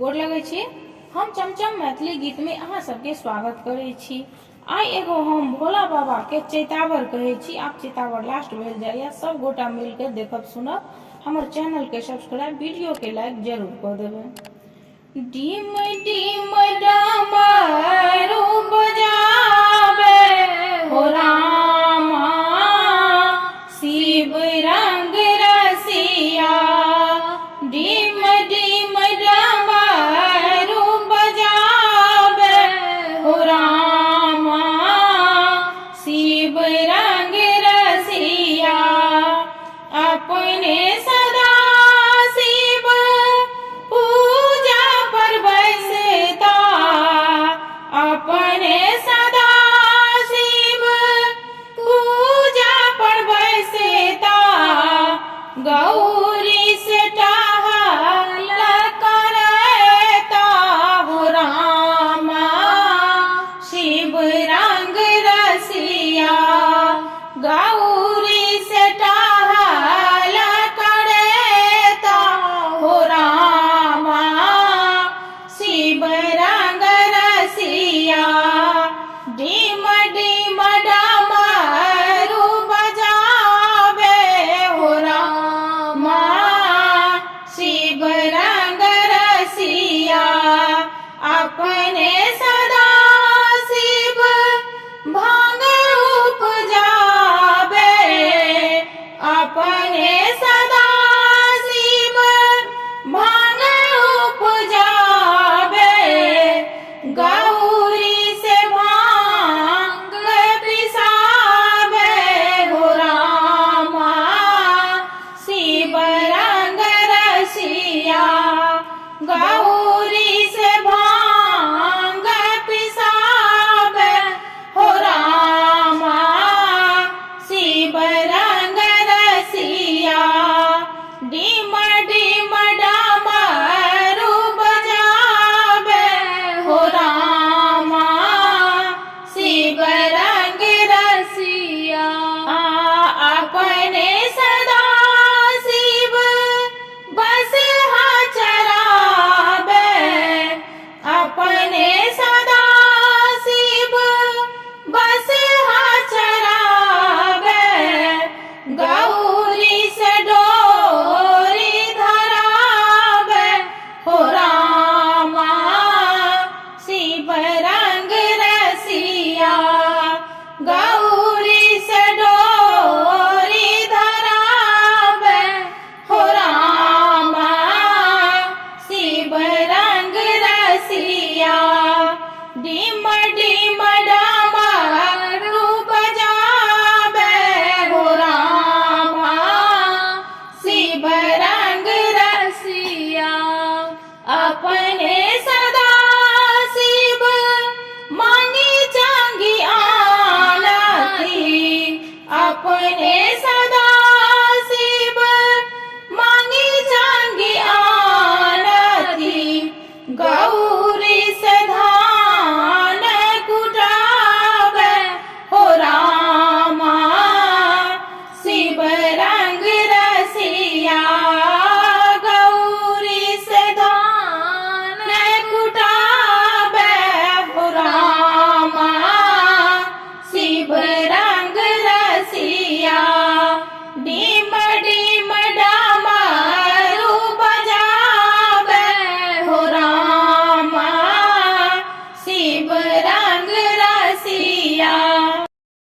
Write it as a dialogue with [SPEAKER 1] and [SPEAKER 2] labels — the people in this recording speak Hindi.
[SPEAKER 1] गोर लगे छी। हम चमचम मैथिली गीत में अहाँ सबके स्वागत करे छी। आई एगो हम भोला बाबा के चैतावर कहे छी। आप चैतावर लास्ट भेल जाइए, सब गोटा मिलकर देखब सुनब। हमर चैनल के सब्सक्राइब, वीडियो के लाइक जरूर कर देबे। डीम डीम डमरू बजावे हो रामा, शिव रंग रसिया। डीम डीम डमरू बजावे हो रामा, शिव रंग रसिया। अपने सदा शिव पूजा पर बैसता, अपने सदा शिव पूजा पर बैसता। गौरी से टहल करता हो रामा, शिव रंग रसिया। गौरी से टहल करता हो रामा, शिव रंग रसिया। डीम डीम डमरू बजावे हो रामा, शिव रंग रसिया। अपने सदा शिव भांग उपजावे, अपने सदा शिव भांग उपजावे। गौरी से भांग पिसावे हो रामा, शिव रंग रसिया। गौरी से भांग पिसावे हो रामा, शिव रंग रसिया। डीम डीम डमरू बजावे हो रामा, शिव रंग रसिया। अपने सदा शिव बसहा चरावे, अपने सदा शिव बसहा चरावे। गौरी से डोरी धरावे हो रामा, शिव रंग रसिया। गौरी से डोरी धरावे हो रामा, शिव रंग रसिया। डीम डीम डमरू बजावे हो रामा, शिव रंग रसिया। अपने सदा शिव मांगी चांगी आलती, अपने